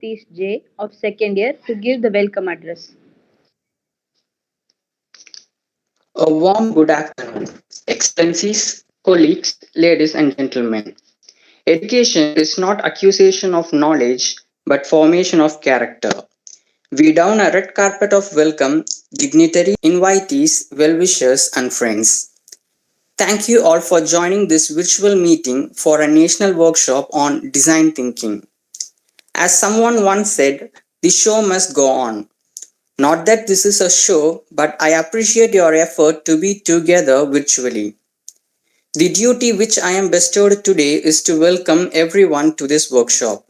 Nitish J of second year to give the welcome address. A warm good afternoon, Excellencies, colleagues, ladies and gentlemen. Education is not accusation of knowledge, but formation of character. We down a red carpet of welcome, dignitaries, invitees, well-wishers, and friends. Thank you all for joining this virtual meeting for a national workshop on design thinking. As someone once said, the show must go on. Not that this is a show, but I appreciate your effort to be together virtually. The duty which I am bestowed today is to welcome everyone to this workshop.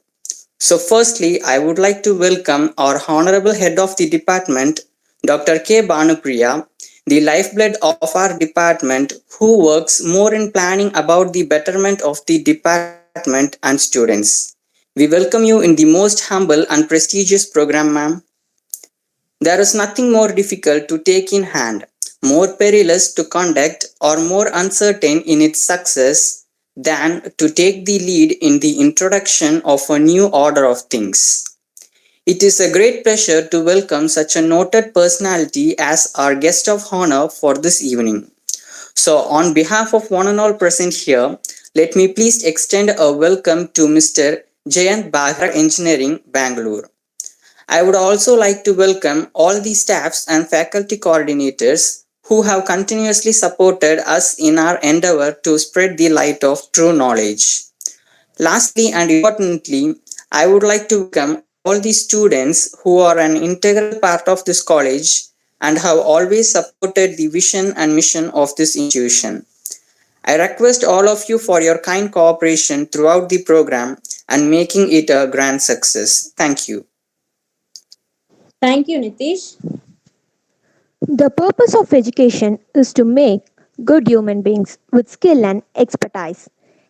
So, firstly, I would like to welcome our Honorable Head of the Department, Dr. K. Banupriya, the lifeblood of our department, who works more in planning about the betterment of the department and students. We welcome you in the most humble and prestigious program, ma'am. There is nothing more difficult to take in hand, more perilous to conduct, or more uncertain in its success than to take the lead in the introduction of a new order of things. It is a great pleasure to welcome such a noted personality as our guest of honor for this evening. So, on behalf of one and all present here, let me please extend a welcome to Mr. Jayant Bagra Engineering, Bangalore. I would also like to welcome all the staffs and faculty coordinators who have continuously supported us in our endeavor to spread the light of true knowledge. Lastly and importantly, I would like to welcome all the students who are an integral part of this college and have always supported the vision and mission of this institution. I request all of you for your kind cooperation throughout the program and making it a grand success. Thank you. Thank you, Nitish. The purpose of education is to make good human beings with skill and expertise.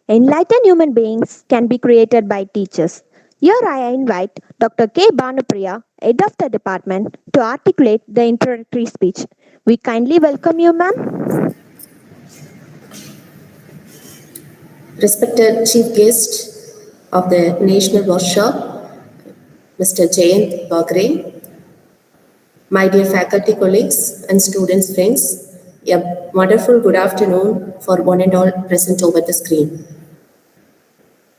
Enlightened human beings can be created by teachers. Here I invite Dr. K. Banupriya, head of the department, to articulate the introductory speech. We kindly welcome you, ma'am. Respected Chief Guest of the National Workshop, Mr. Jayant Bagre, my dear faculty colleagues and students friends, a wonderful good afternoon for one and all present over the screen.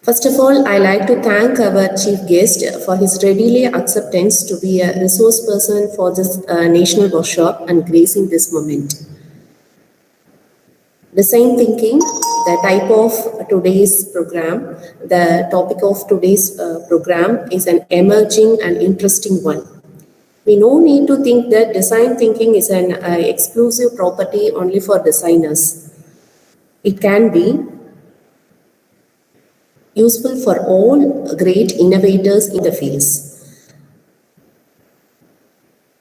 First of all, I like to thank our chief guest for his readily acceptance to be a resource person for this national workshop and gracing this moment. Design thinking, the type of today's program, the topic of today's program is an emerging and interesting one. We no need to think that design thinking is an exclusive property only for designers. It can be useful for all great innovators in the fields.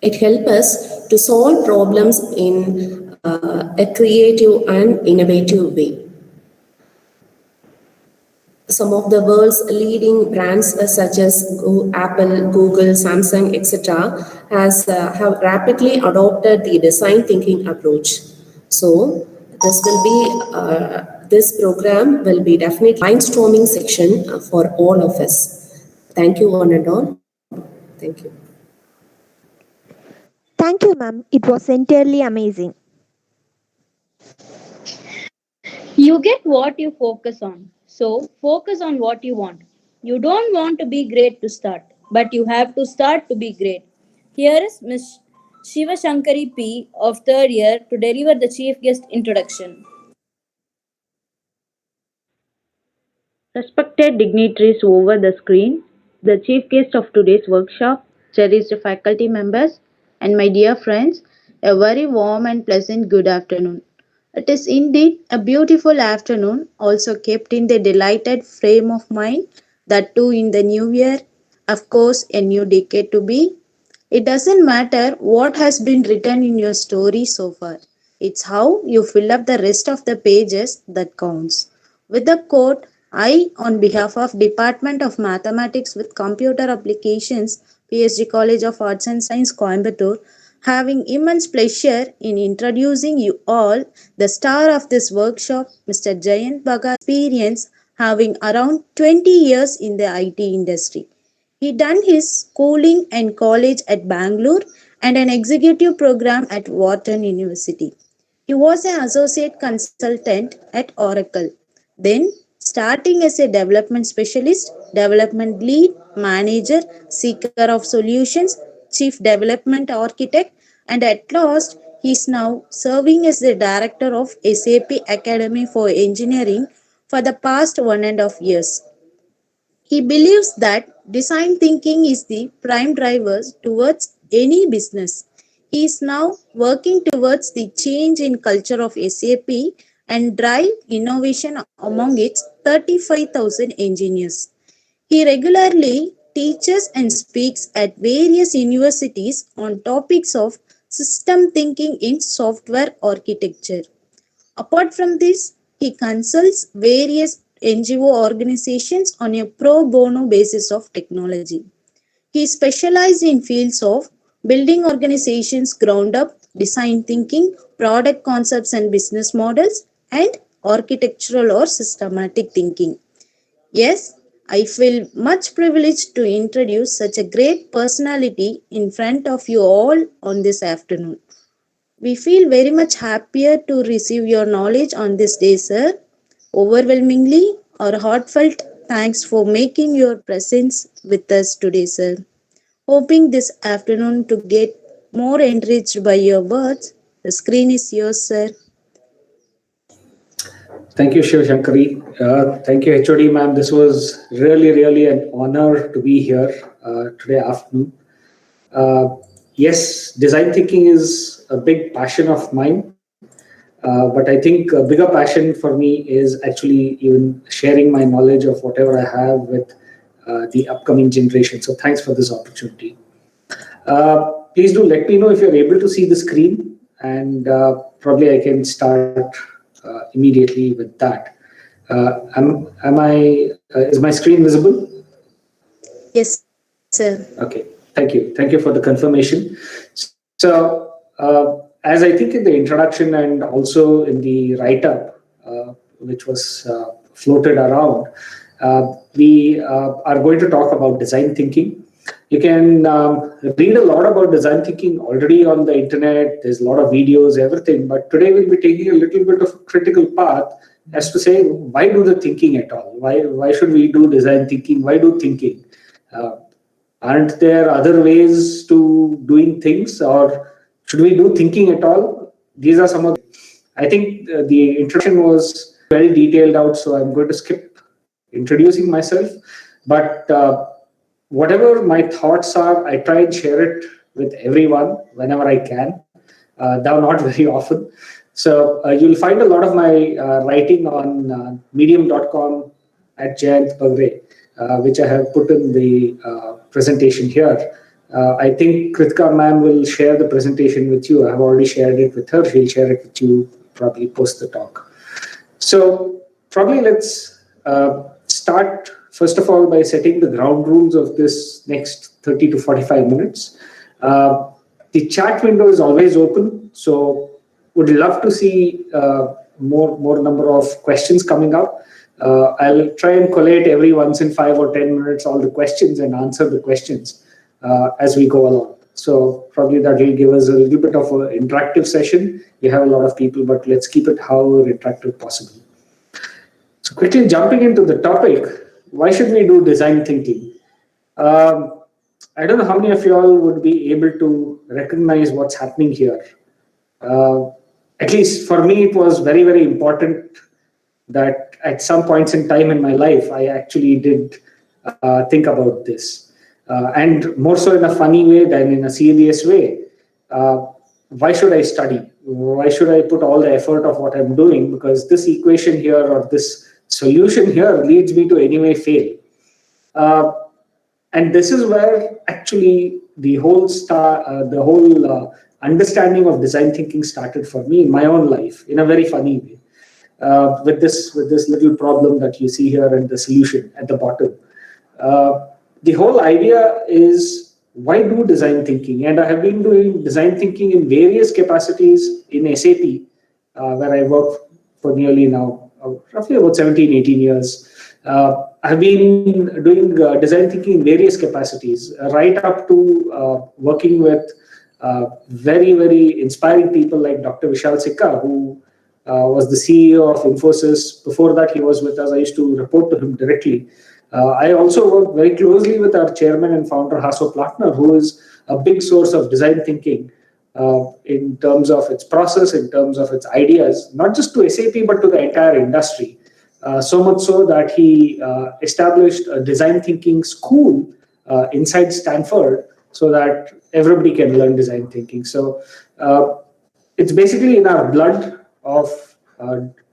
It helps us to solve problems in a creative and innovative way. Some of the world's leading brands such as Apple, Google, Samsung, etc. Have rapidly adopted the design thinking approach. So this program will be definitely brainstorming section for all of us. Thank you one and all. Thank you. Thank you, ma'am. It was entirely amazing. You get what you focus on. So focus on what you want. You don't want to be great to start, but you have to start to be great. Here is Ms. Shiva Shankari P of third year to deliver the chief guest introduction. Respected dignitaries over the screen, the chief guest of today's workshop, cherished faculty members, and my dear friends, a very warm and pleasant good afternoon. It is indeed a beautiful afternoon, also kept in the delighted frame of mind, that too in the new year, of course, a new decade to be. It doesn't matter what has been written in your story so far. It's how you fill up the rest of the pages that counts. With the quote, I, on behalf of Department of Mathematics with Computer Applications, PhD College of Arts and Science, Coimbatore, having immense pleasure in introducing you all the star of this workshop, Mr. Jayant Baga, experience having around 20 years in the IT industry. He done his schooling and college at Bangalore and an executive program at Wharton University. He was an associate consultant at Oracle. Then, starting as a development specialist, development lead, manager, seeker of solutions, chief development architect, and at last, he is now serving as the director of SAP Academy for Engineering for the past 1.5 years. He believes that design thinking is the prime driver towards any business. He is now working towards the change in culture of SAP and drive innovation among its 35,000 engineers. He regularly teaches and speaks at various universities on topics of system thinking in software architecture. Apart from this, he consults various NGO organizations on a pro bono basis of technology. He specializes in fields of building organizations ground up, design thinking, product concepts and business models, and architectural or systematic thinking. Yes, I feel much privileged to introduce such a great personality in front of you all on this afternoon. We feel very much happier to receive your knowledge on this day, sir. Overwhelmingly, our heartfelt thanks for making your presence with us today, sir. Hoping this afternoon to get more enriched by your words. The screen is yours, sir. Thank you, Shiv Shankari. Thank you, HOD ma'am. This was really an honor to be here today afternoon. Uh, yes, design thinking is a big passion of mine, but I think a bigger passion for me is actually even sharing my knowledge of whatever I have with the upcoming generation. So thanks for this opportunity. Please do let me know if you're able to see the screen, and probably I can start immediately with that. Am I? Is my screen visible? Yes, sir. Okay. Thank you for the confirmation. So, as I think in the introduction and also in the write-up, which was floated around, we are going to talk about design thinking. You can read a lot about design thinking already on the internet. There's a lot of videos, everything. But today we'll be taking a little bit of a critical path as to say, why do the thinking at all? Why should we do design thinking? Why do thinking? Uh, aren't there other ways to doing things, or should we do thinking at all? These are some of. I think the introduction was very detailed out, so I'm going to skip introducing myself. But whatever my thoughts are, I try and share it with everyone whenever I can, though not very often. So you'll find a lot of my writing on medium.com at Jayant Bagre, which I have put in the presentation here. I think Kritika ma'am will share the presentation with you. I have already shared it with her. She'll share it with you probably post the talk. So probably let's start first of all by setting the ground rules of this next 30 to 45 minutes. The chat window is always open, so would love to see more number of questions coming up. I'll try and collate every once in 5 or 10 minutes all the questions and answer the questions as we go along. So probably that will give us a little bit of an interactive session. We have a lot of people, but let's keep it however interactive possible. So quickly jumping into the topic, why should we do design thinking? I don't know how many of you all would be able to recognize what's happening here. At least for me, it was very important that at some points in time in my life, I actually did think about this. And more so in a funny way than in a serious way. Why should I study? Why should I put all the effort of what I'm doing? Because this equation here or this solution here leads me to anyway fail. And this is where actually the whole understanding of design thinking started for me in my own life in a very funny way. With this little problem that you see here and the solution at the bottom. The whole idea is why do design thinking? And I have been doing design thinking in various capacities in SAP, where I work for nearly now roughly about 17, 18 years. I've been doing design thinking in various capacities, right up to working with very, very inspiring people like Dr. Vishal Sikka, who was the CEO of Infosys. Before that, he was with us. I used to report to him directly. I also work very closely with our chairman and founder, Hasso Plattner, who is a big source of design thinking in terms of its process, in terms of its ideas, not just to SAP, but to the entire industry. So much so that he established a design thinking school inside Stanford so that everybody can learn design thinking. So it's basically in our blood of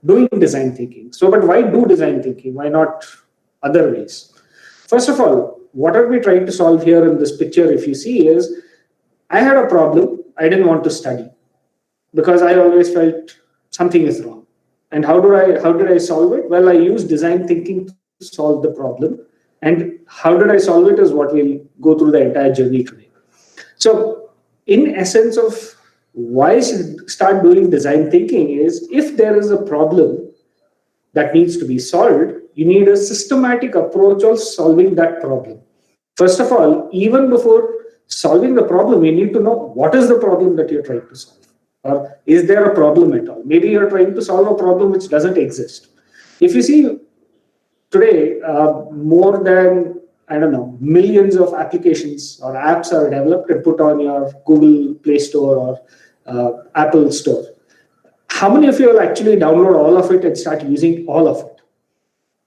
doing design thinking. So, but why do design thinking? Why not other ways? First of all, what are we trying to solve here in this picture? If you see, is I had a problem. I didn't want to study because I always felt something is wrong. And how did I solve it? Well, I used design thinking to solve the problem. And how did I solve it is what we'll go through the entire journey today. So, in essence of why I should start doing design thinking is if there is a problem that needs to be solved, you need a systematic approach of solving that problem. First of all, even before solving the problem, you need to know what is the problem that you're trying to solve. Or is there a problem at all? Maybe you're trying to solve a problem which doesn't exist. If you see today, more than, I don't know, millions of applications or apps are developed and put on your Google Play Store or Apple Store. How many of you will actually download all of it and start using all of it?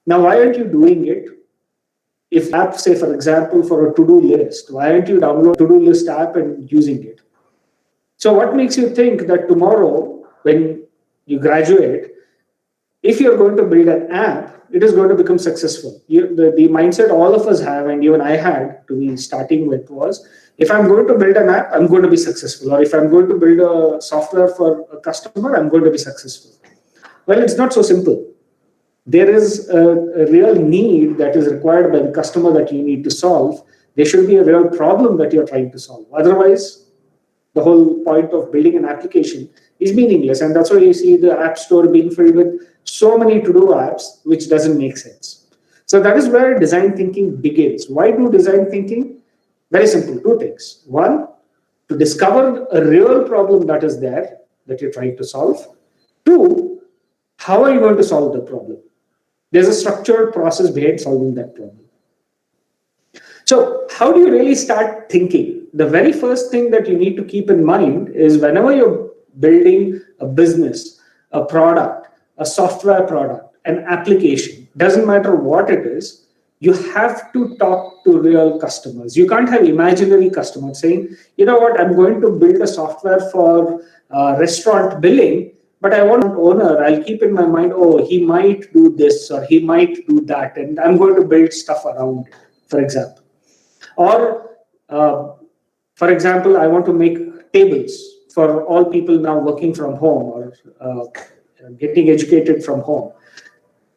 Now, why aren't you doing it? If app, say for example, for a to-do list, why aren't you download to-do list app and using it? So what makes you think that tomorrow when you graduate, if you're going to build an app, it is going to become successful? The mindset all of us have, and even I had to be starting with, was if I'm going to build an app, I'm going to be successful. Or if I'm going to build a software for a customer, I'm going to be successful. Well, it's not so simple. There is a real need that is required by the customer that you need to solve. There should be a real problem that you're trying to solve. Otherwise, the whole point of building an application is meaningless. And that's why you see the app store being filled with so many to-do apps, which doesn't make sense. So that is where design thinking begins. Why do design thinking? Very simple, two things. One, to discover a real problem that is there that you're trying to solve. Two, how are you going to solve the problem? There's a structured process behind solving that problem. So, how do you really start thinking? The very first thing that you need to keep in mind is whenever you're building a business, a product, a software product, an application, doesn't matter what it is, you have to talk to real customers. You can't have imaginary customers saying, you know what, I'm going to build a software for restaurant billing, but I want an owner. I'll keep in my mind, oh, he might do this or he might do that, and I'm going to build stuff around it, for example. Or, for example, I want to make tables for all people now working from home or getting educated from home.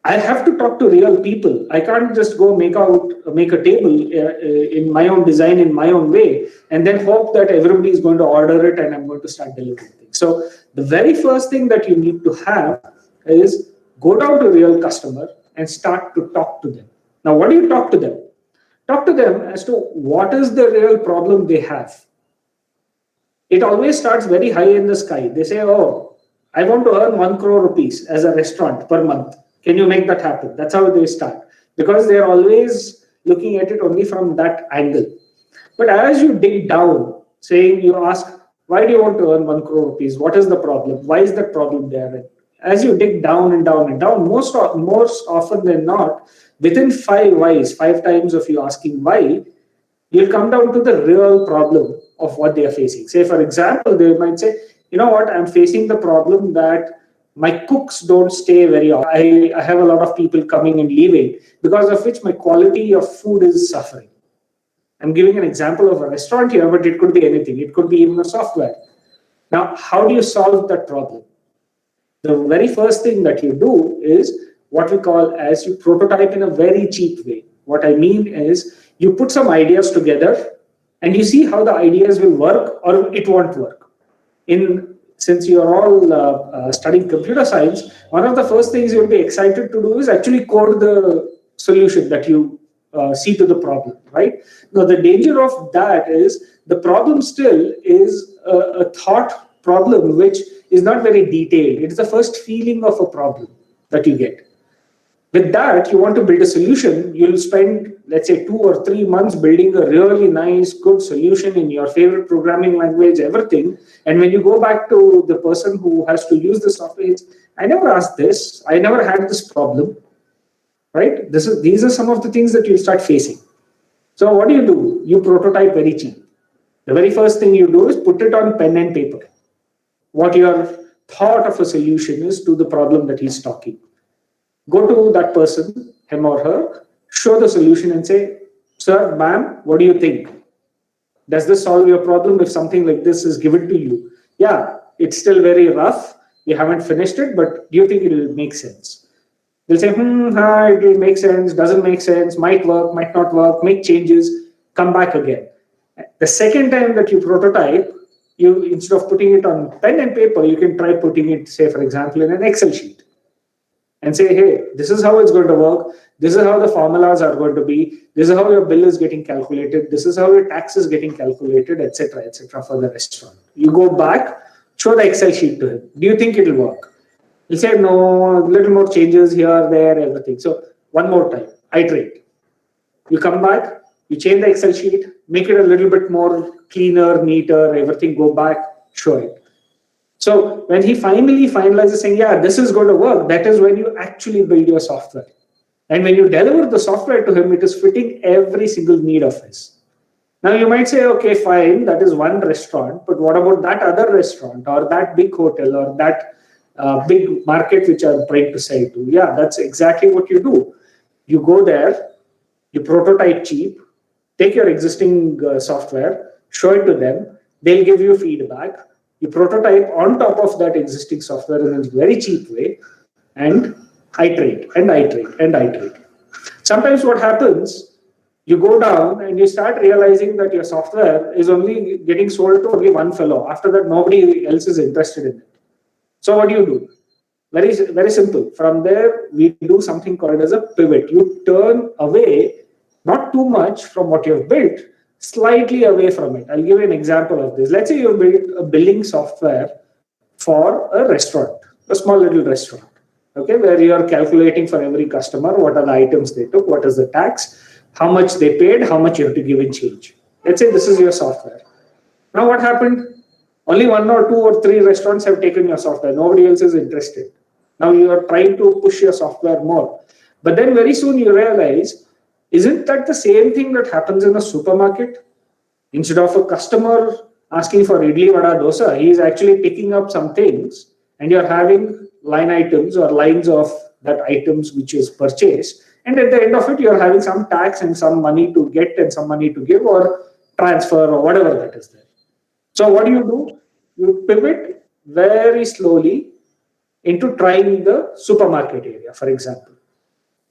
I have to talk to real people. I can't just go make a table in my own design, in my own way, and then hope that everybody is going to order it and I'm going to start delivering things. So the very first thing that you need to have is go down to real customer and start to talk to them. Now, what do you talk to them? Talk to them as to what is the real problem they have. It always starts very high in the sky. They say, oh, I want to earn 1 crore rupees as a restaurant per month. Can you make that happen? That's how they start. Because they're always looking at it only from that angle. But as you dig down, saying you ask, why do you want to earn 1 crore rupees? What is the problem? Why is that problem there? As you dig down and down and down, most often than not, within 5 whys, 5 times of you asking why, you'll come down to the real problem of what they are facing. Say, for example, they might say, you know what, I'm facing the problem that my cooks don't stay very often. I have a lot of people coming and leaving, because of which my quality of food is suffering. I'm giving an example of a restaurant here, but it could be anything. It could be even a software. Now, how do you solve that problem? The very first thing that you do is what we call as you prototype in a very cheap way. What I mean is you put some ideas together and you see how the ideas will work or it won't work. Since you're all studying computer science, one of the first things you'll be excited to do is actually code the solution that you see to the problem, right? Now, the danger of that is the problem still is a thought problem which is not very detailed. It's the first feeling of a problem that you get. With that, you want to build a solution, you'll spend, let's say, 2 or 3 months building a really nice, good solution in your favorite programming language, everything. And when you go back to the person who has to use the software, it's, I never asked this, I never had this problem, right? These are some of the things that you'll start facing. So what do? You prototype very cheap. The very first thing you do is put it on pen and paper. What your thought of a solution is to the problem that he's talking. Go to that person, him or her, show the solution and say, sir, ma'am, what do you think? Does this solve your problem if something like this is given to you? Yeah, it's still very rough. You haven't finished it, but do you think it will make sense? They'll say, it will make sense, doesn't make sense, might work, might not work, make changes, come back again. The second time that you prototype, you instead of putting it on pen and paper, you can try putting it, say, for example, in an Excel sheet and say, hey, this is how it's going to work. This is how the formulas are going to be. This is how your bill is getting calculated. This is how your tax is getting calculated, etc., for the restaurant. You go back, show the Excel sheet to him. Do you think it will work? He'll say, no, little more changes here, there, everything. So one more time, iterate. You come back, you change the Excel sheet, make it a little bit more cleaner, neater, everything, go back, show it. So when he finally finalizes saying, yeah, this is going to work, that is when you actually build your software. And when you deliver the software to him, it is fitting every single need of his. Now you might say, okay, fine, that is one restaurant, but what about that other restaurant or that big hotel or that big market which I'm trying to sell to? Yeah, that's exactly what you do. You go there, you prototype cheap, take your existing software, show it to them, they'll give you feedback. You prototype on top of that existing software in a very cheap way and iterate and iterate and iterate. Sometimes what happens, you go down and you start realizing that your software is only getting sold to only one fellow. After that, nobody else is interested in it. So what do? Very, very simple. From there, we do something called as a pivot. You turn away, not too much from what you've built, slightly away from it. I'll give you an example of this. Let's say you built a billing software for a restaurant, a small little restaurant, okay, where you are calculating for every customer what are the items they took, what is the tax, how much they paid, how much you have to give in change. Let's say this is your software. Now what happened? Only 1 or 2 or 3 restaurants have taken your software. Nobody else is interested. Now you are trying to push your software more. But then very soon you realize, isn't that the same thing that happens in a supermarket? Instead of a customer asking for idli, vada, dosa, he is actually picking up some things and you're having line items or lines of that items which is purchased. And at the end of it, you're having some tax and some money to get and some money to give or transfer or whatever that is there. So what do? You pivot very slowly into trying the supermarket area, for example.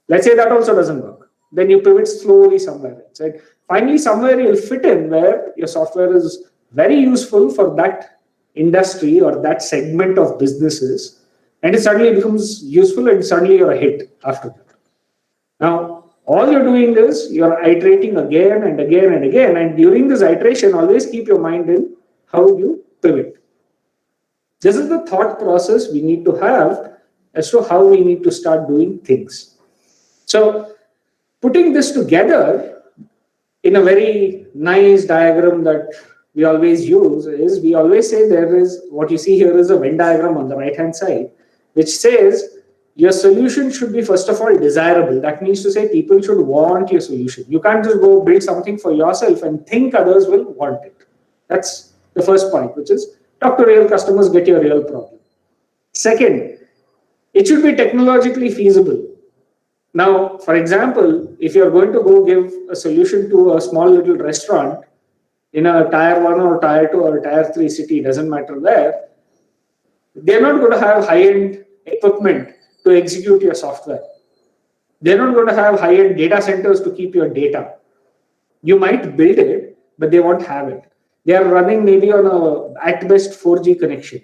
Let's say that also doesn't work. Then you pivot slowly somewhere else. Right? Finally, somewhere you'll fit in where your software is very useful for that industry or that segment of businesses, and it suddenly becomes useful and suddenly you're a hit after that. Now, all you're doing is you're iterating again and again and again, and during this iteration, always keep your mind in how you pivot. This is the thought process we need to have as to how we need to start doing things. So, putting this together in a very nice diagram that we always use is we always say there is what you see here is a Venn diagram on the right hand side, which says your solution should be first of all desirable. That means to say people should want your solution. You can't just go build something for yourself and think others will want it. That's the first point, which is talk to real customers, get your real problem. Second, it should be technologically feasible. Now, for example, if you're going to go give a solution to a small little restaurant in a tier 1 or tier 2 or tier 3 city, doesn't matter where, they're not going to have high-end equipment to execute your software. They're not going to have high-end data centers to keep your data. You might build it, but they won't have it. They are running maybe on a, at best, 4G connection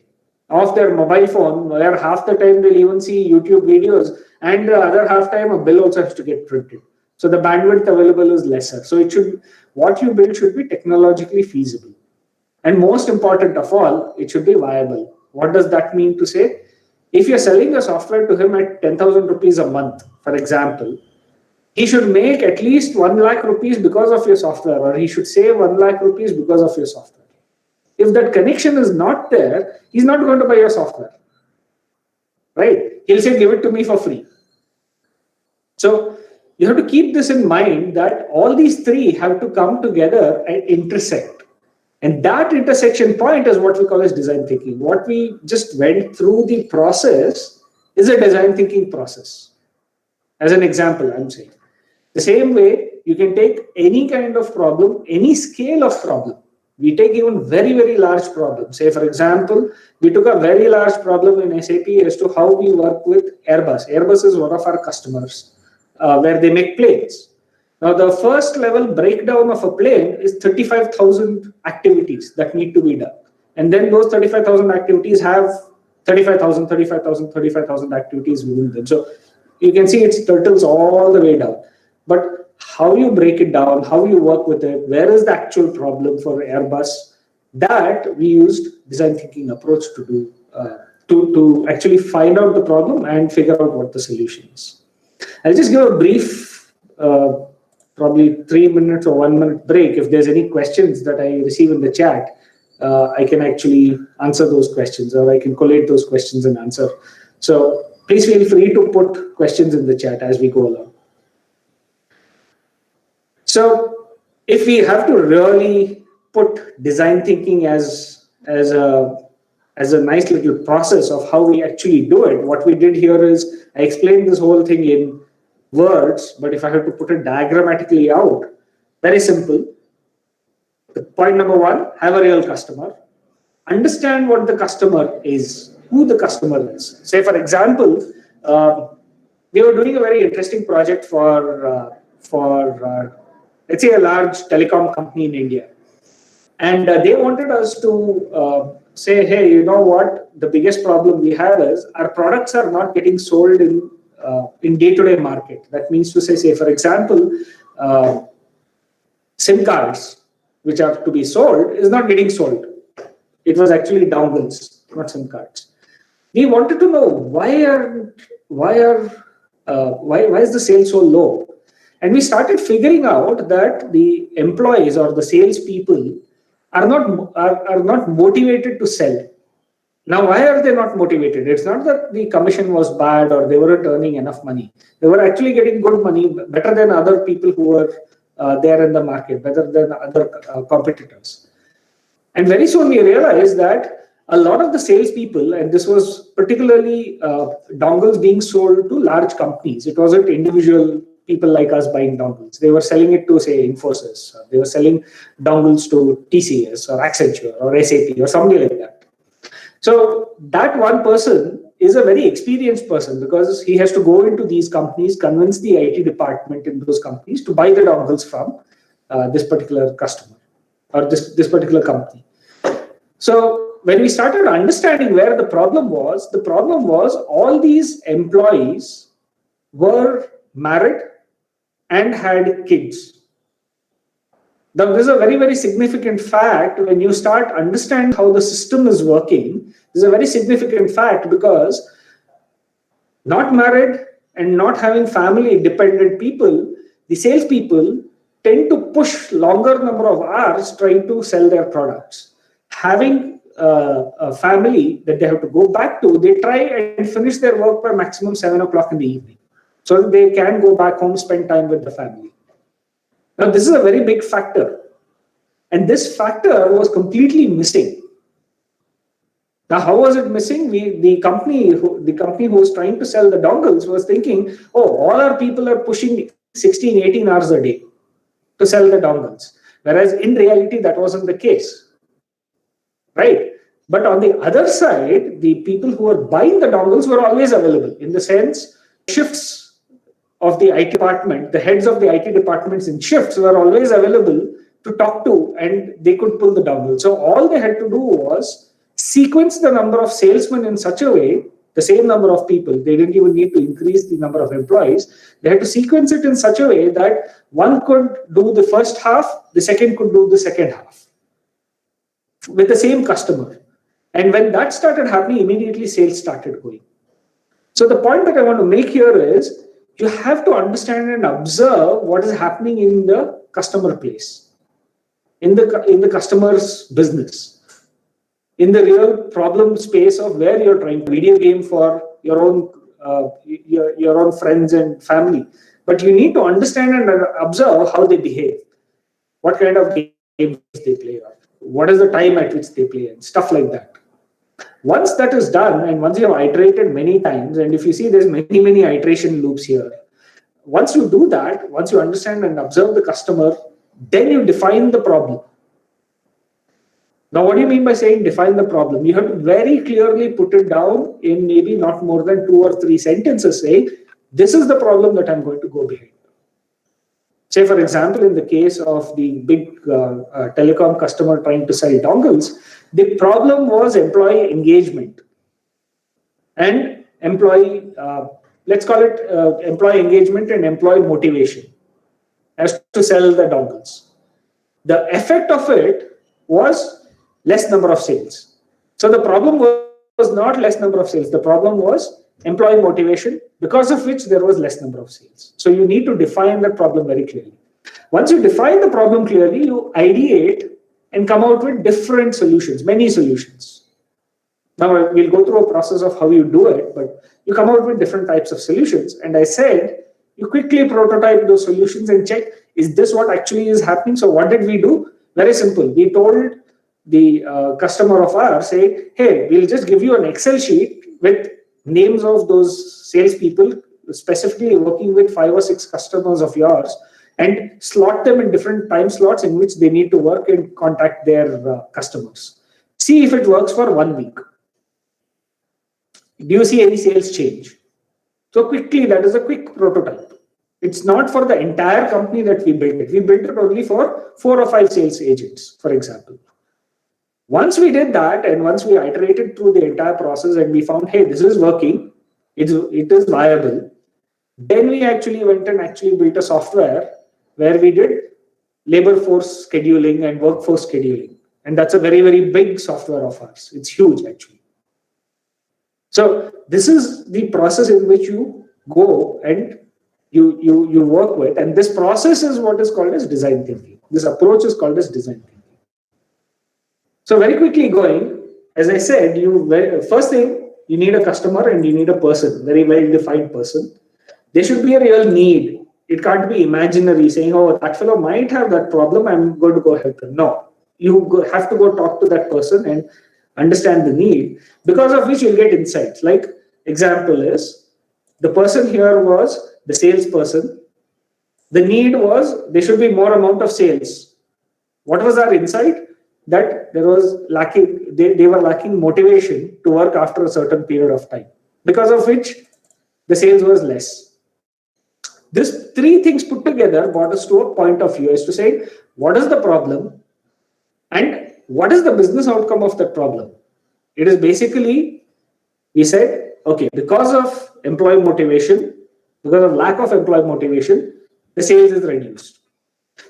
of their mobile phone, where half the time they'll even see YouTube videos, and the other half time a bill also has to get printed. So the bandwidth available is lesser. So it should, what you build should be technologically feasible. And most important of all, it should be viable. What does that mean to say? If you're selling a software to him at 10,000 rupees a month, for example, he should make at least 1 lakh rupees because of your software, or he should save 1 lakh rupees because of your software. If that connection is not there, he's not going to buy your software. Right? He'll say, give it to me for free. So you have to keep this in mind, that all these three have to come together and intersect. And that intersection point is what we call as design thinking. What we just went through the process is a design thinking process. As an example, I'm saying. The same way, you can take any kind of problem, any scale of problem. We take even very, very large problems. Say, for example, we took a very large problem in SAP as to how we work with Airbus. Airbus is one of our customers, where they make planes. Now, the first level breakdown of a plane is 35,000 activities that need to be done. And then those 35,000 activities have 35,000 activities within them. So you can see it's turtles all the way down. But how you break it down, how you work with it, where is the actual problem for Airbus, that we used design thinking approach to do, to actually find out the problem and figure out what the solution is. I'll just give a brief, probably 3 minutes or 1 minute break. If there's any questions that I receive in the chat, I can actually answer those questions, or I can collate those questions and answer. So please feel free to put questions in the chat as we go along. So if we have to really put design thinking as a nice little process of how we actually do it, what we did here is I explained this whole thing in words, but if I have to put it diagrammatically out, very simple. Point number one, have a real customer. Understand what the customer is, who the customer is. Say, for example, we were doing a very interesting project for let's say, a large telecom company in India. And they wanted us to say, hey, you know what? The biggest problem we have is our products are not getting sold in day-to-day market. That means to say, for example, SIM cards, which are to be sold, is not getting sold. It was actually dongles, not SIM cards. We wanted to know why is the sale so low? And we started figuring out that the employees or the salespeople are not motivated to sell. Now, why are they not motivated? It's not that the commission was bad or they weren't earning enough money. They were actually getting good money, better than other people who were there in the market, better than other competitors. And very soon we realized that a lot of the salespeople, and this was particularly dongles being sold to large companies. It wasn't individual people like us buying dongles. They were selling it to, say, Infosys. They were selling dongles to TCS or Accenture or SAP or somebody like that. So that one person is a very experienced person, because he has to go into these companies, convince the IT department in those companies to buy the dongles from this particular customer or this particular company. So when we started understanding where the problem was all these employees were married and had kids. Now, this is a very, very significant fact. When you start understanding how the system is working, this is a very significant fact, because not married and not having family dependent people, the salespeople tend to push longer number of hours trying to sell their products. Having a family that they have to go back to, they try and finish their work by maximum 7 o'clock in the evening, so that they can go back home, spend time with the family. Now, this is a very big factor, and this factor was completely missing. Now, how was it missing? The company who was trying to sell the dongles was thinking, oh, all our people are pushing 16, 18 hours a day to sell the dongles. Whereas in reality, that wasn't the case, right? But on the other side, the people who were buying the dongles were always available, in the sense, shifts of the IT department, the heads of the IT departments in shifts were always available to talk to, and they could pull the dongle. So all they had to do was sequence the number of salesmen in such a way, the same number of people, they didn't even need to increase the number of employees. They had to sequence it in such a way that one could do the first half, the second could do the second half with the same customer. And when that started happening, immediately sales started going. So the point that I want to make here is you have to understand and observe what is happening in the customer place, in the customer's business, in the real problem space of where you're trying to video game for your own friends and family. But you need to understand and observe how they behave, what kind of games they play, or what is the time at which they play, and stuff like that. Once that is done, and once you have iterated many times, and if you see there's many iteration loops here, once you do that, once you understand and observe the customer, then you define the problem. Now, what do you mean by saying define the problem? You have to very clearly put it down in maybe not more than 2 or 3 sentences, saying, this is the problem that I'm going to go behind. Say, for example, in the case of the big telecom customer trying to sell dongles, the problem was employee engagement and let's call it employee engagement and employee motivation as to sell the dongles. The effect of it was less number of sales. So the problem was not less number of sales. The problem was employee motivation, because of which there was less number of sales. So you need to define that problem very clearly. Once you define the problem clearly, you ideate and come out with different solutions, many solutions. Now we'll go through a process of how you do it, but you come out with different types of solutions. And I said, you quickly prototype those solutions and check, is this what actually is happening? So what did we do? Very simple. We told the customer of ours, say, hey, we'll just give you an Excel sheet with names of those salespeople, specifically working with 5 or 6 customers of yours, and slot them in different time slots in which they need to work and contact their customers. See if it works for 1 week. Do you see any sales change? So quickly, that is a quick prototype. It's not for the entire company that we built it. We built it only for 4 or 5 sales agents, for example. Once we did that, and once we iterated through the entire process and we found, hey, this is working, it is viable, then we actually went and actually built a software where we did labor force scheduling and workforce scheduling. And that's a very, very big software of ours. It's huge, actually. So this is the process in which you go and you work with. And this process is what is called as design thinking. This approach is called as design thinking. So very quickly going, as I said, first thing, you need a customer and you need a person, very well-defined person. There should be a real need. It can't be imaginary, saying, oh, that fellow might have that problem, I'm going to go help him. No, you have to go talk to that person and understand the need, because of which you'll get insights. Like, example is, the person here was the salesperson. The need was, there should be more amount of sales. What was our insight? That there was lacking, they were lacking motivation to work after a certain period of time, because of which the sales was less. These 3 things put together brought us to a point of view as to say, what is the problem and what is the business outcome of that problem? It is basically, we said, okay, because of employee motivation, because of lack of employee motivation, the sales is reduced.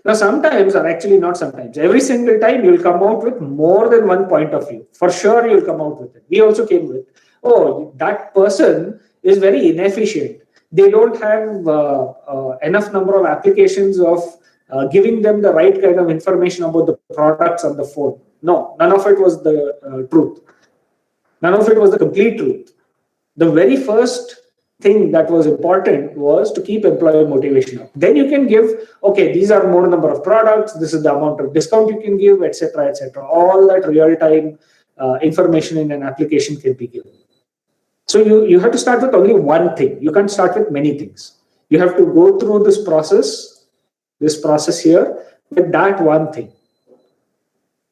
Now, sometimes, or actually not sometimes, every single time you'll come out with more than one point of view. For sure, you'll come out with it. We also came with, oh, that person is very inefficient. They don't have enough number of applications of giving them the right kind of information about the products on the phone. No, none of it was the truth. None of it was the complete truth. The very first thing that was important was to keep employee motivation up. Then you can give, okay, these are more number of products, this is the amount of discount you can give, etc., etc. All that real-time information in an application can be given. So you have to start with only one thing. You can't start with many things. You have to go through this process here with that one thing.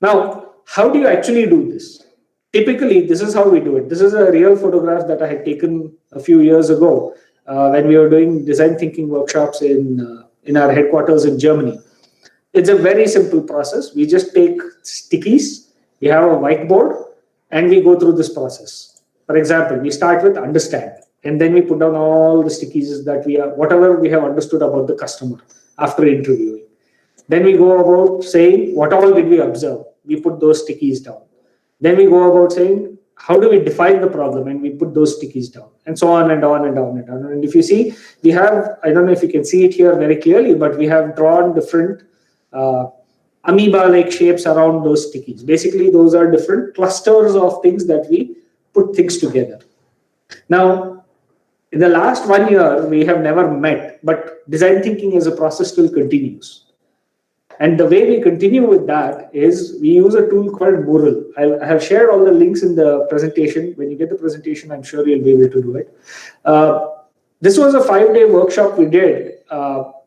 Now, how do you actually do this? Typically, this is how we do it. This is a real photograph that I had taken a few years ago when we were doing design thinking workshops in our headquarters in Germany. It's a very simple process. We just take stickies. We have a whiteboard. and we go through this process. For example, we start with understand, and then we put down all the stickies that we are, whatever we have understood about the customer after interviewing. Then we go about saying what all did we observe. We put those stickies down. Then we go about saying how do we define the problem, and we put those stickies down, and so on and on and on and on. And if you see, we have, I don't know if you can see it here very clearly, but we have drawn different uh, amoeba-like shapes around those stickies. Basically, those are different clusters of things that we put things together. Now, in the last 1 year, we have never met, but design thinking as a process still continues. And the way we continue with that is we use a tool called Mural. I have shared all the links in the presentation. When you get the presentation, I'm sure you'll be able to do it. This was a 5-day workshop we did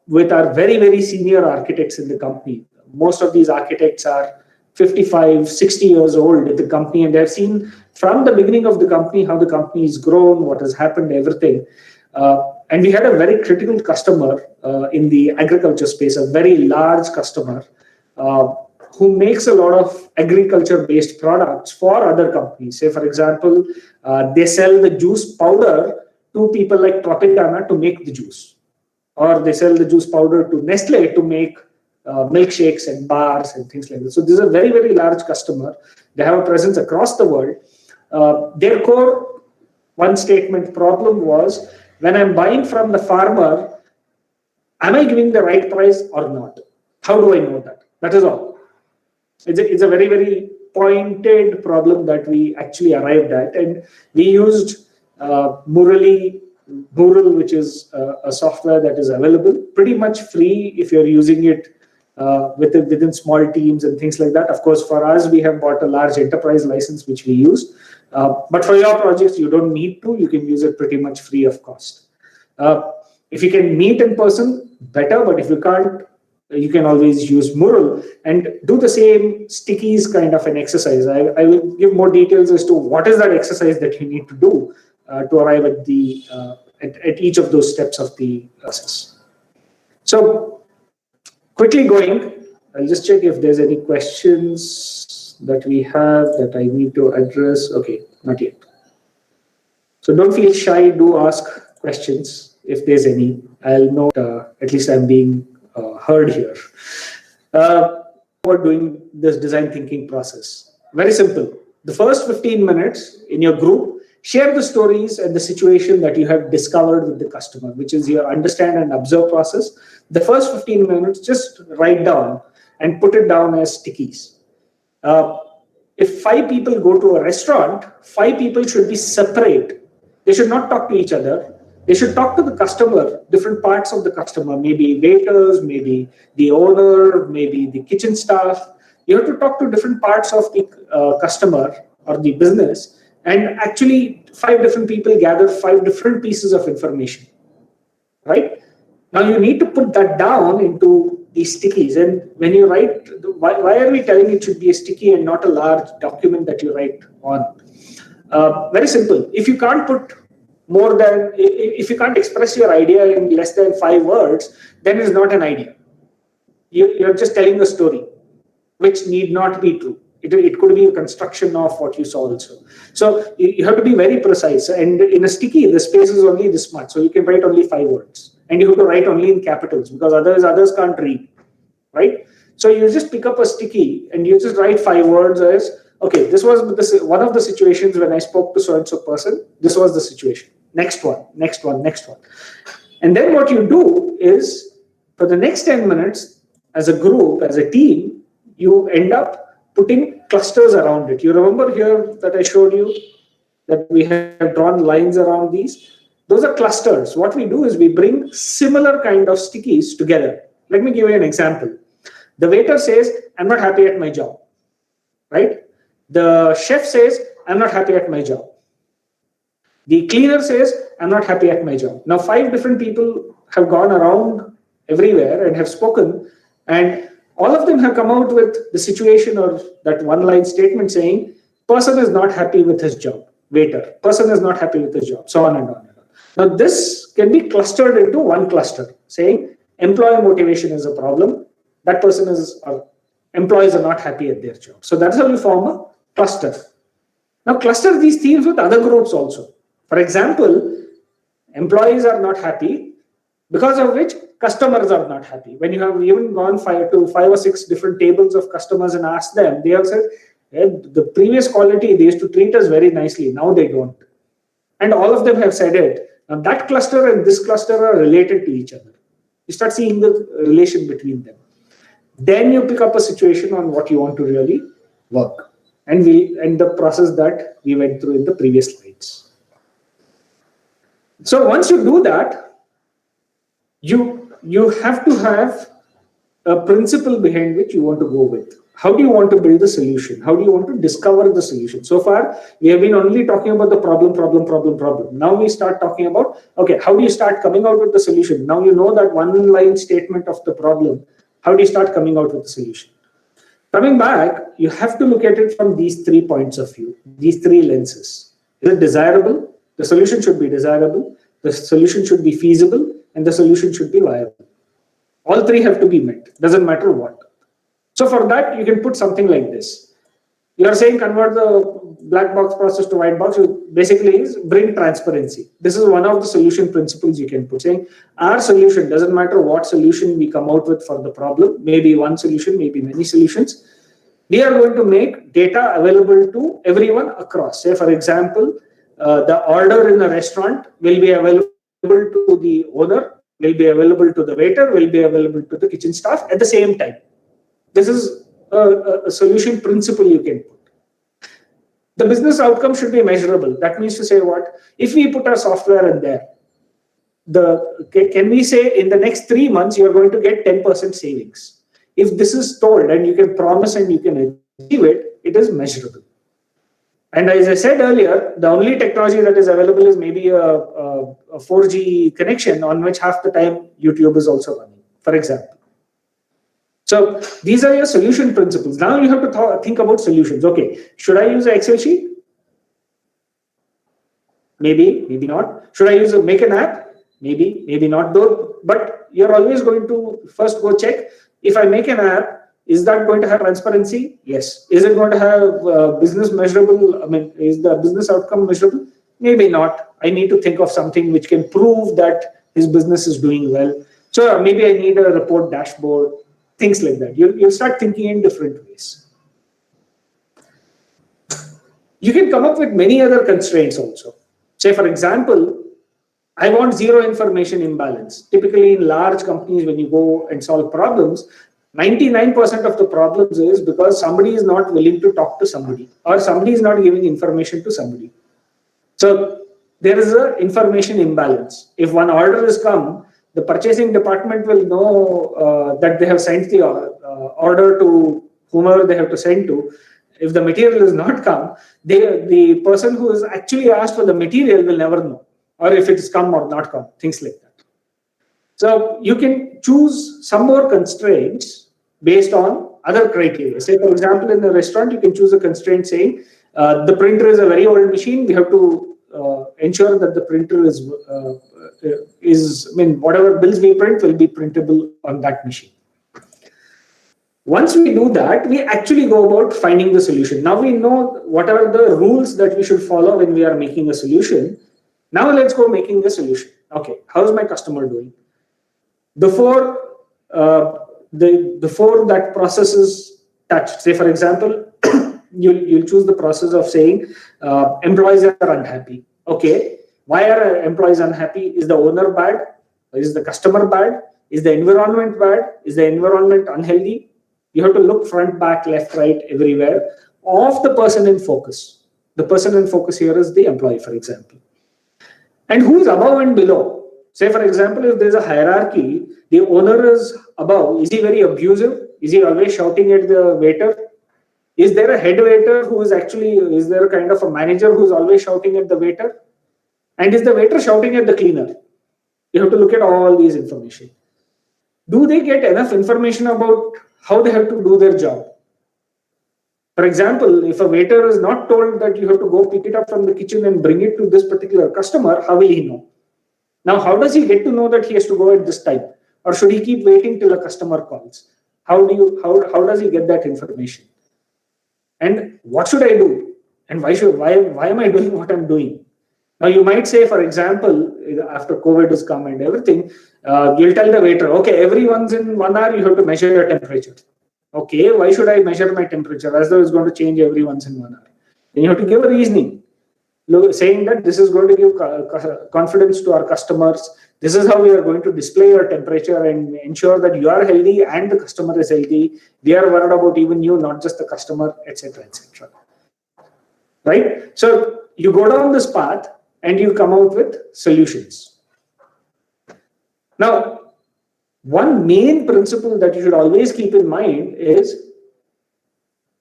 with our very, very senior architects in the company. Most of these architects are 55, 60 years old at the company, and they've seen from the beginning of the company how the company has grown, what has happened, everything. And we had a very critical customer in the agriculture space, a very large customer who makes a lot of agriculture-based products for other companies. Say, for example, they sell the juice powder to people like Tropicana to make the juice, or they sell the juice powder to Nestle to make milkshakes and bars and things like that. So this is a very, very large customer. They have a presence across the world. Their core one statement problem was, when I'm buying from the farmer, am I giving the right price or not? How do I know that? That is all. It's a very, very pointed problem that we actually arrived at. And we used Mural, which is a software that is available, pretty much free if you're using it within small teams and things like that. Of course, for us, we have bought a large enterprise license, which we use. But for your projects, you don't need to. You can use it pretty much free of cost. If you can meet in person, better. But if you can't, you can always use Mural and do the same stickies kind of an exercise. I will give more details as to what is that exercise that you need to do to arrive at the at each of those steps of the process. So quickly going, I'll just check if there's any questions that we have that I need to address. Okay, not yet. So don't feel shy, do ask questions if there's any. I'll know at least I'm being heard here. About doing this design thinking process. Very simple. The first 15 minutes in your group, share the stories and the situation that you have discovered with the customer, which is your understand and observe process. The first 15 minutes, just write down and put it down as stickies. If 5 people go to a restaurant, 5 people should be separate. They should not talk to each other. They should talk to the customer, different parts of the customer, maybe waiters, maybe the owner, maybe the kitchen staff. You have to talk to different parts of the customer or the business, and actually 5 different people gather 5 different pieces of information, right? Now you need to put that down into these stickies. And when you write, why are we telling it should be a sticky and not a large document that you write on? Very simple. If you can't put more than, if you can't express your idea in less than 5 words, then it's not an idea. You're just telling a story, which need not be true. It could be a construction of what you saw also. So you have to be very precise. And in a sticky, the space is only this much. So you can write only 5 words. And you have to write only in capitals because others can't read, right? So you just pick up a sticky and you just write 5 words as, okay, this was one of the situations when I spoke to so-and-so person. This was the situation. Next one, next one, next one. And then what you do is, for the next 10 minutes, as a group, as a team, you end up putting clusters around it. You remember here that I showed you that we have drawn lines around these? Those are clusters. What we do is we bring similar kind of stickies together. Let me give you an example. The waiter says, I'm not happy at my job, right? The chef says, I'm not happy at my job. The cleaner says, I'm not happy at my job. Now, 5 different people have gone around everywhere and have spoken, and all of them have come out with the situation or that one-line statement saying, person is not happy with his job. Waiter, person is not happy with his job, so on and on and on. Now, this can be clustered into one cluster, saying employee motivation is a problem. That person is, or employees are not happy at their job. So that's how you form a cluster. Now cluster these themes with other groups also. For example, employees are not happy, because of which customers are not happy. When you have even gone to five or six different tables of customers and asked them, they have said, the previous quality, they used to treat us very nicely, now they don't. And all of them have said it. Now that cluster and this cluster are related to each other. You start seeing the relation between them. Then you pick up a situation on what you want to really work. And the process that we went through in the previous slides. So once you do that, you have to have a principle behind which you want to go with. How do you want to build the solution? How do you want to discover the solution? So far, we have been only talking about the problem. Now we start talking about, okay, how do you start coming out with the solution? Now you know that one line statement of the problem. How do you start coming out with the solution? Coming back, you have to look at it from these 3 points of view, these 3 lenses. Is it desirable? The solution should be desirable. The solution should be feasible, and the solution should be viable. All 3 have to be met, doesn't matter what. So for that, you can put something like this. You are saying convert the black box process to white box, basically is bring transparency. This is one of the solution principles you can put, saying our solution, doesn't matter what solution we come out with for the problem, maybe one solution, maybe many solutions, we are going to make data available to everyone across. Say for example, the order in a restaurant will be available to the owner, will be available to the waiter, will be available to the kitchen staff at the same time. This is a solution principle you can put. The business outcome should be measurable. That means to say what? If we put our software in there, can we say in the next 3 months you are going to get 10% savings? If this is told and you can promise and you can achieve it, it is measurable. And as I said earlier, the only technology that is available is maybe a 4G connection on which half the time YouTube is also running, for example. So these are your solution principles. Now you have to think about solutions. Okay, should I use an Excel sheet? Maybe, maybe not. Should I make an app? Maybe, maybe not. Though, but you're always going to first go check, if I make an app, is that going to have transparency? Yes. Is it going to have business measurable? I mean, is the business outcome measurable? Maybe not. I need to think of something which can prove that his business is doing well. So maybe I need a report dashboard, things like that. You'll start thinking in different ways. You can come up with many other constraints also. Say, for example, I want zero information imbalance. Typically in large companies, when you go and solve problems, 99% of the problems is because somebody is not willing to talk to somebody, or somebody is not giving information to somebody. So there is an information imbalance. If one order has come, the purchasing department will know that they have sent the order to whomever they have to send to. If the material has not come, the person who has actually asked for the material will never know, or if it has come or not come, things like that. So you can choose some more constraints based on other criteria. Say, for example, in the restaurant, you can choose a constraint saying the printer is a very old machine. We have to ensure that the printer whatever bills we print will be printable on that machine. Once we do that, we actually go about finding the solution. Now we know what are the rules that we should follow when we are making a solution. Now let's go making a solution. Okay, how is my customer doing? Before that process is touched, say for example, you'll choose the process of saying employees are unhappy. Okay, why are employees unhappy? Is the owner bad? Is the customer bad? Is the environment bad? Is the environment unhealthy? You have to look front, back, left, right, everywhere of the person in focus. The person in focus here is the employee, for example. And who is above and below? Say, for example, if there's a hierarchy, the owner is above. Is he very abusive? Is he always shouting at the waiter? Is there a head waiter who is there a kind of a manager who's always shouting at the waiter? And is the waiter shouting at the cleaner? You have to look at all these information. Do they get enough information about how they have to do their job? For example, if a waiter is not told that you have to go pick it up from the kitchen and bring it to this particular customer, how will he know? Now, how does he get to know that he has to go at this time? Or should he keep waiting till a customer calls? How does he get that information? And what should I do? And why am I doing what I'm doing? Now you might say, for example, after COVID has come and everything, you'll tell the waiter, okay, every once in 1 hour you have to measure your temperature. Okay, why should I measure my temperature as though it's going to change every once in 1 hour? Then you have to give a reasoning, saying that this is going to give confidence to our customers. This is how we are going to display your temperature and ensure that you are healthy and the customer is healthy. We are worried about even you, not just the customer, etc., etc. Right? So you go down this path and you come out with solutions. Now, one main principle that you should always keep in mind is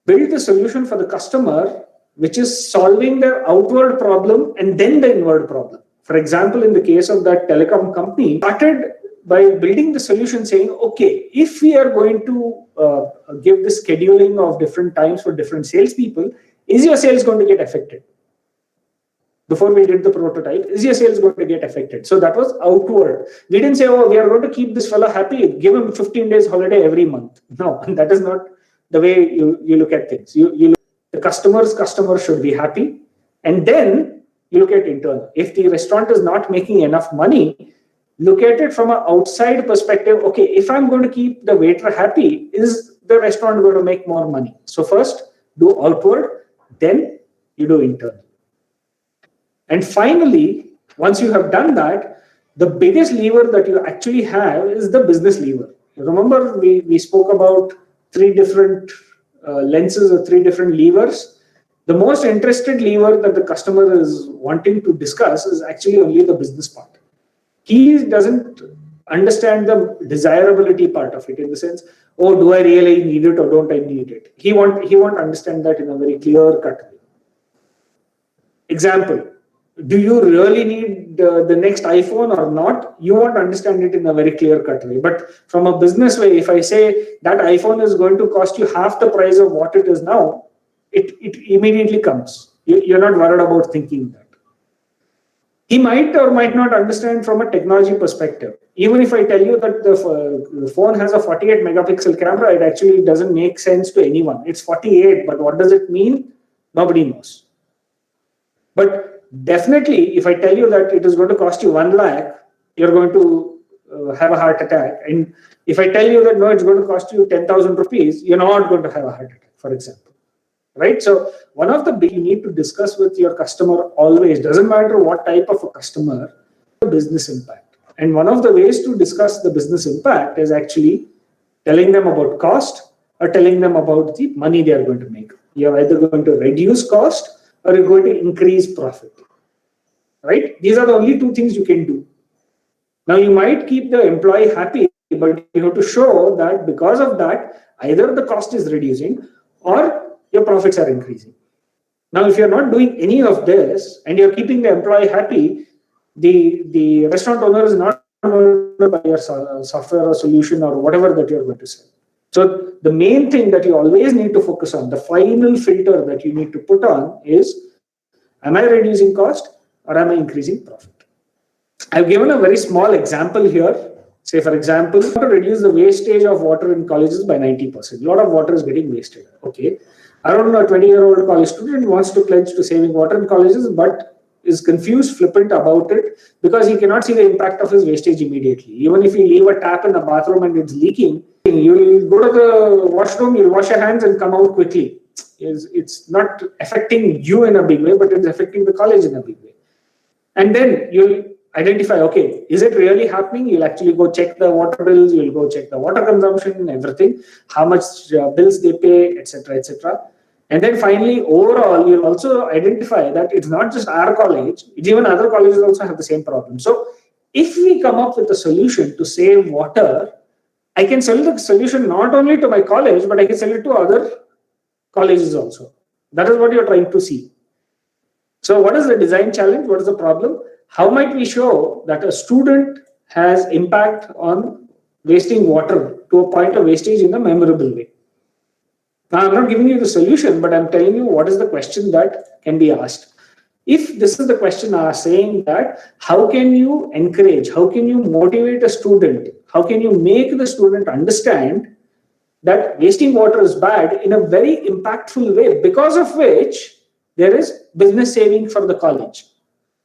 build the solution for the customer, which is solving their outward problem and then the inward problem. For example, in the case of that telecom company, started by building the solution saying, okay, if we are going to give the scheduling of different times for different salespeople, is your sales going to get affected? Before we did the prototype, is your sales going to get affected? So that was outward. We didn't say, oh, we are going to keep this fellow happy, give him 15 days holiday every month. No, that is not the way you look at things. You look, the customer should be happy. And then you look at internal. If the restaurant is not making enough money, look at it from an outside perspective. Okay, if I'm going to keep the waiter happy, is the restaurant going to make more money? So first, do outward, then you do internal. And finally, once you have done that, the biggest lever that you actually have is the business lever. Remember, we spoke about three different lenses or three different levers. The most interested lever that the customer is wanting to discuss is actually only the business part. He doesn't understand the desirability part of it, in the sense, oh, do I really need it or don't I need it? He won't understand that in a very clear cut way. Example, do you really need the next iPhone or not? You won't understand it in a very clear cut way. But from a business way, if I say that iPhone is going to cost you half the price of what it is now, it immediately comes. You're not worried about thinking that. He might or might not understand from a technology perspective. Even if I tell you that the phone has a 48 megapixel camera, it actually doesn't make sense to anyone. It's 48, but what does it mean? Nobody knows. But definitely, if I tell you that it is going to cost you 1 lakh, you're going to have a heart attack. And if I tell you that no, it's going to cost you 10,000 rupees, you're not going to have a heart attack, for example. Right? So one of the big you need to discuss with your customer always, doesn't matter what type of a customer, the business impact. And one of the ways to discuss the business impact is actually telling them about cost or telling them about the money they are going to make. You're either going to reduce cost or you're going to increase profit. Right? These are the only two things you can do. Now, you might keep the employee happy, but you have to show that because of that, either the cost is reducing or your profits are increasing. Now, if you're not doing any of this and you're keeping the employee happy, the restaurant owner is not going to buy your software or solution or whatever that you're going to sell. So the main thing that you always need to focus on, the final filter that you need to put on is, am I reducing cost or am I increasing profit? I've given a very small example here. Say, for example, to reduce the wastage of water in colleges by 90%. A lot of water is getting wasted. Okay. I don't know, a 20-year-old college student wants to pledge to saving water in colleges, but is confused, flippant about it because he cannot see the impact of his wastage immediately. Even if you leave a tap in the bathroom and it's leaking, you'll go to the washroom, you'll wash your hands and come out quickly. It's not affecting you in a big way, but it's affecting the college in a big way. And then you'll identify, okay, is it really happening? You'll actually go check the water bills, you'll go check the water consumption, everything, how much bills they pay, etc., etc. And then finally, overall, you'll also identify that it's not just our college, even other colleges also have the same problem. So if we come up with a solution to save water, I can sell the solution not only to my college, but I can sell it to other colleges also. That is what you're trying to see. So what is the design challenge? What is the problem? How might we show that a student has impact on wasting water to a point of wastage in a memorable way? Now, I'm not giving you the solution, but I'm telling you what is the question that can be asked. If this is the question saying that, how can you encourage, how can you motivate a student, how can you make the student understand that wasting water is bad in a very impactful way, because of which there is business saving for the college.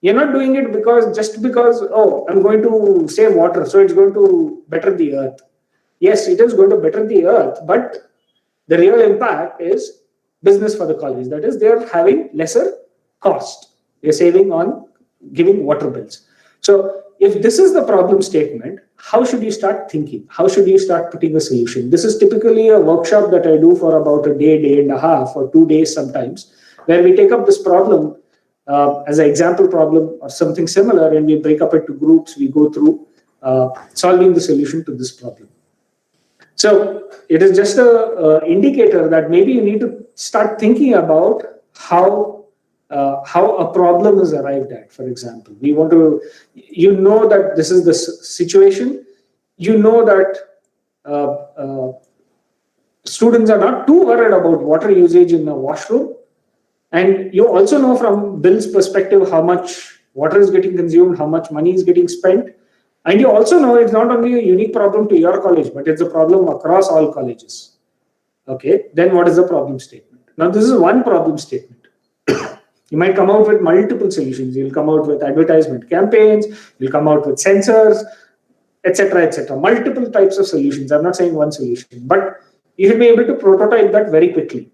You're not doing it just because, oh, I'm going to save water, so it's going to better the earth. Yes, it is going to better the earth, but the real impact is business for the college. That is, they're having lesser cost. They're saving on giving water bills. So if this is the problem statement, how should you start thinking? How should you start putting a solution? This is typically a workshop that I do for about a day, day and a half, or 2 days sometimes, where we take up this problem as an example problem or something similar, and we break up into groups. We go through solving the solution to this problem. So it is just a indicator that maybe you need to start thinking about how a problem is arrived at. For example, we want to, that this is the situation. That uh, uh, students are not too worried about water usage in the washroom, and you also know from Bill's perspective how much water is getting consumed, how much money is getting spent. And you also know it's not only a unique problem to your college, but it's a problem across all colleges. Okay, then what is the problem statement? Now, this is one problem statement. You might come out with multiple solutions. You'll come out with advertisement campaigns, you'll come out with sensors, etc., etc. Multiple types of solutions. I'm not saying one solution, but you should be able to prototype that very quickly.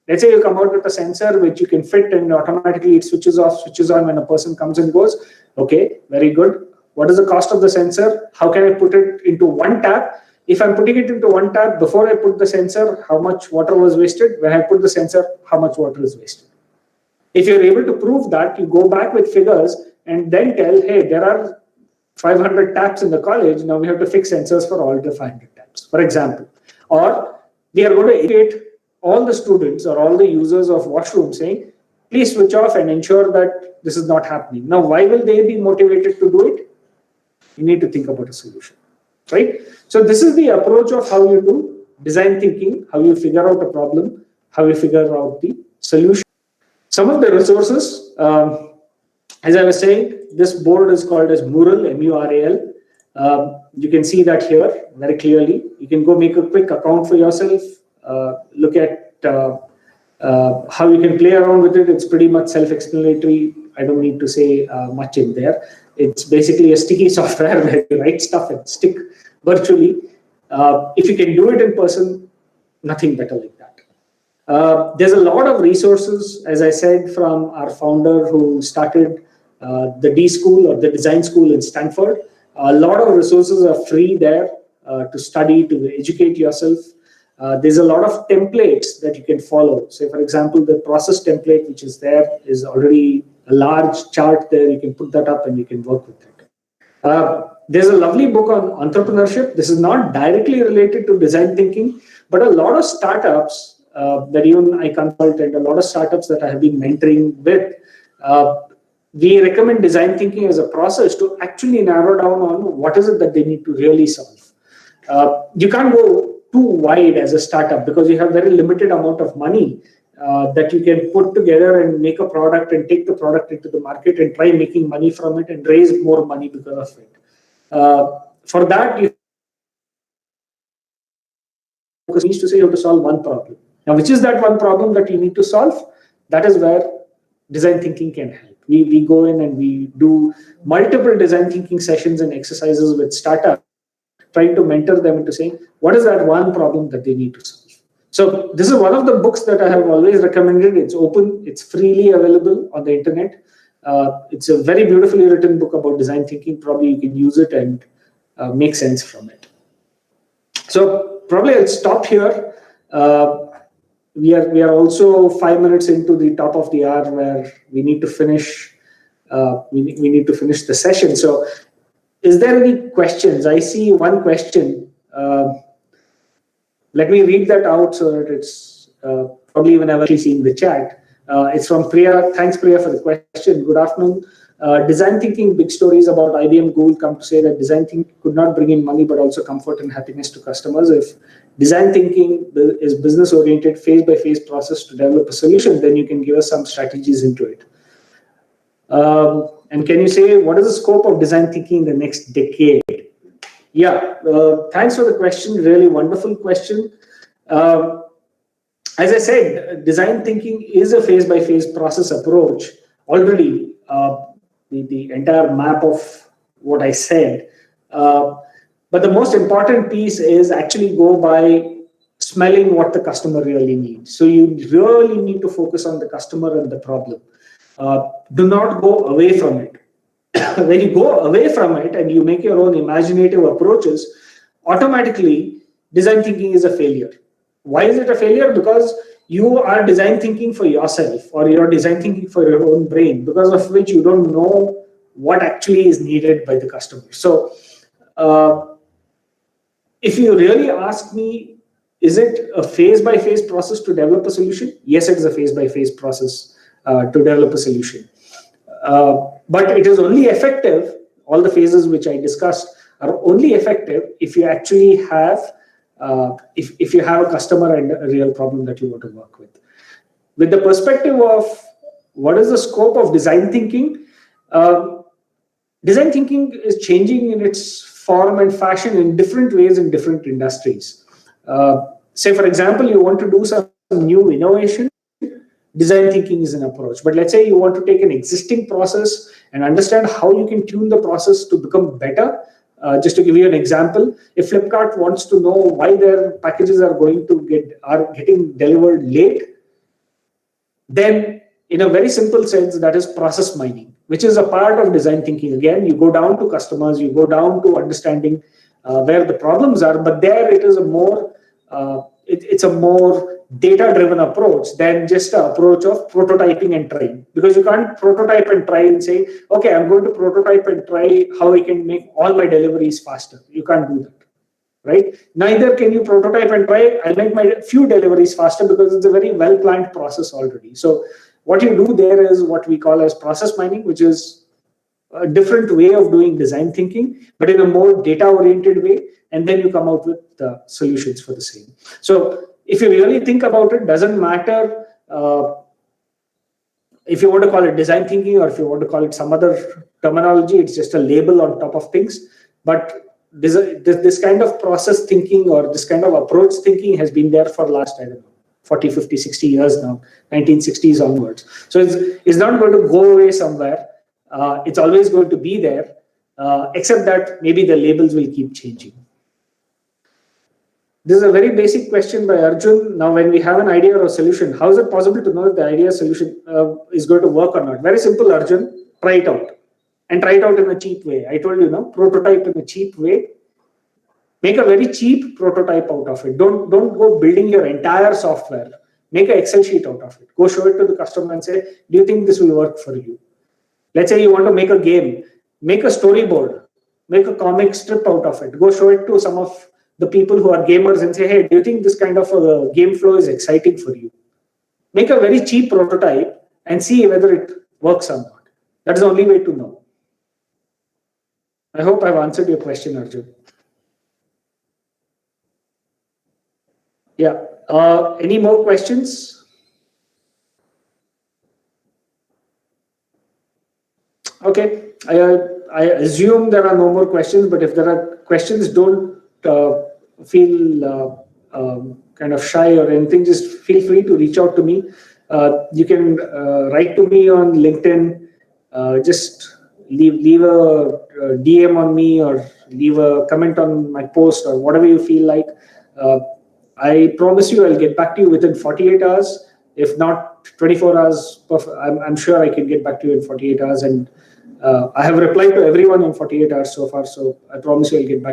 Let's say you come out with a sensor which you can fit and automatically it switches off, switches on when a person comes and goes. Okay, very good. What is the cost of the sensor? How can I put it into one tap? If I'm putting it into one tap, before I put the sensor, how much water was wasted? When I put the sensor, how much water is wasted? If you're able to prove that, you go back with figures and then tell, hey, there are 500 taps in the college. Now we have to fix sensors for all the 500 taps, for example. Or we are going to educate all the students or all the users of washroom saying, please switch off and ensure that this is not happening. Now, why will they be motivated to do it? You need to think about a solution, right? So this is the approach of how you do design thinking, how you figure out a problem, how you figure out the solution. Some of the resources, as I was saying, this board is called as Mural, M-U-R-A-L. You can see that here very clearly. You can go make a quick account for yourself, look at how you can play around with it. It's pretty much self-explanatory. I don't need to say much in there. It's basically a sticky software where you write stuff and stick virtually. If you can do it in person, nothing better like that. There's a lot of resources, as I said, from our founder who started the D School or the Design School in Stanford. A lot of resources are free there to study, to educate yourself. There's a lot of templates that you can follow. Say, for example, the process template, which is there, is already a large chart there. You can put that up and you can work with it. There's a lovely book on entrepreneurship. This is not directly related to design thinking, but a lot of startups that even I consult and a lot of startups that I have been mentoring with, we recommend design thinking as a process to actually narrow down on what is it that they need to really solve. You can't go too wide as a startup because you have very limited amount of money that you can put together and make a product and take the product into the market and try making money from it and raise more money because of it. For that, you needs to say you have to solve one problem. Now, which is that one problem that you need to solve? That is where design thinking can help. We go in and we do multiple design thinking sessions and exercises with startups, trying to mentor them into saying, what is that one problem that they need to solve? So this is one of the books that I have always recommended. It's open, it's freely available on the internet. It's a very beautifully written book about design thinking. Probably you can use it and make sense from it. So probably I'll stop here. We are also 5 minutes into the top of the hour where we need to finish. We need to finish the session. So, is there any questions? I see one question. Let me read that out so that it's probably even I've actually seen the chat. It's from Priya. Thanks, Priya, for the question. Good afternoon. Design thinking, big stories about IBM Google come to say that design thinking could not bring in money but also comfort and happiness to customers. If design thinking is business oriented, phase by phase process to develop a solution, then you can give us some strategies into it. And can you say what is the scope of design thinking in the next decade? Yeah, thanks for the question. Really wonderful question. As I said, design thinking is a phase by phase process approach. Already, the entire map of what I said. Uh, but the most important piece is actually go by smelling what the customer really needs. So you really need to focus on the customer and the problem. Do not go away from it. When you go away from it and you make your own imaginative approaches, automatically design thinking is a failure. Why is it a failure? Because you are design thinking for yourself, or you're design thinking for your own brain, because of which you don't know what actually is needed by the customer. So uh, if you really ask me, is it a phase by phase process to develop a solution? Yes, it is a phase by phase process to develop a solution. But it is only effective, all the phases which I discussed are only effective if you actually have, if you have a customer and a real problem that you want to work with. With the perspective of what is the scope of design thinking, uh, design thinking is changing in its form and fashion in different ways in different industries. Say, for example, you want to do some new innovation, design thinking is an approach. But let's say you want to take an existing process and understand how you can tune the process to become better. Just to give you an example, if Flipkart wants to know why their packages are getting delivered late, then in a very simple sense, that is process mining, which is a part of design thinking. Again, you go down to customers, you go down to understanding where the problems are, but there it is a more it's a more data driven approach than just an approach of prototyping and trying, because you can't prototype and try and say, okay, I'm going to prototype and try how I can make all my deliveries faster. You can't do that, right? Neither can you prototype and try, I'll make my few deliveries faster, because it's a very well planned process already. So what you do there is what we call as process mining, which is a different way of doing design thinking, but in a more data oriented way. And then you come out with solutions for the same. So if you really think about it, doesn't matter if you want to call it design thinking or if you want to call it some other terminology, it's just a label on top of things. But this kind of process thinking or this kind of approach thinking has been there for last, I don't know, 40, 50, 60 years now, 1960s onwards. So it's not going to go away somewhere. It's always going to be there, except that maybe the labels will keep changing. This is a very basic question by Arjun. Now, when we have an idea or a solution, how is it possible to know if the idea solution is going to work or not? Very simple, Arjun. Try it out. And try it out in a cheap way. I told you, prototype in a cheap way. Make a very cheap prototype out of it. Don't go building your entire software. Make an Excel sheet out of it. Go show it to the customer and say, do you think this will work for you? Let's say you want to make a game. Make a storyboard. Make a comic strip out of it. Go show it to some of the people who are gamers and say, hey, do you think this kind of a game flow is exciting for you? Make a very cheap prototype and see whether it works or not. That's the only way to know. I hope I've answered your question, Arjun. Yeah. Any more questions? Okay. I assume there are no more questions, but if there are questions, don't feel kind of shy or anything. Just feel free to reach out to me. You can write to me on LinkedIn. Just leave a DM on me or leave a comment on my post or whatever you feel like. I promise you I'll get back to you within 48 hours. If not 24 hours, I'm sure I can get back to you in 48 hours. And I have replied to everyone in 48 hours so far. So I promise you I'll get back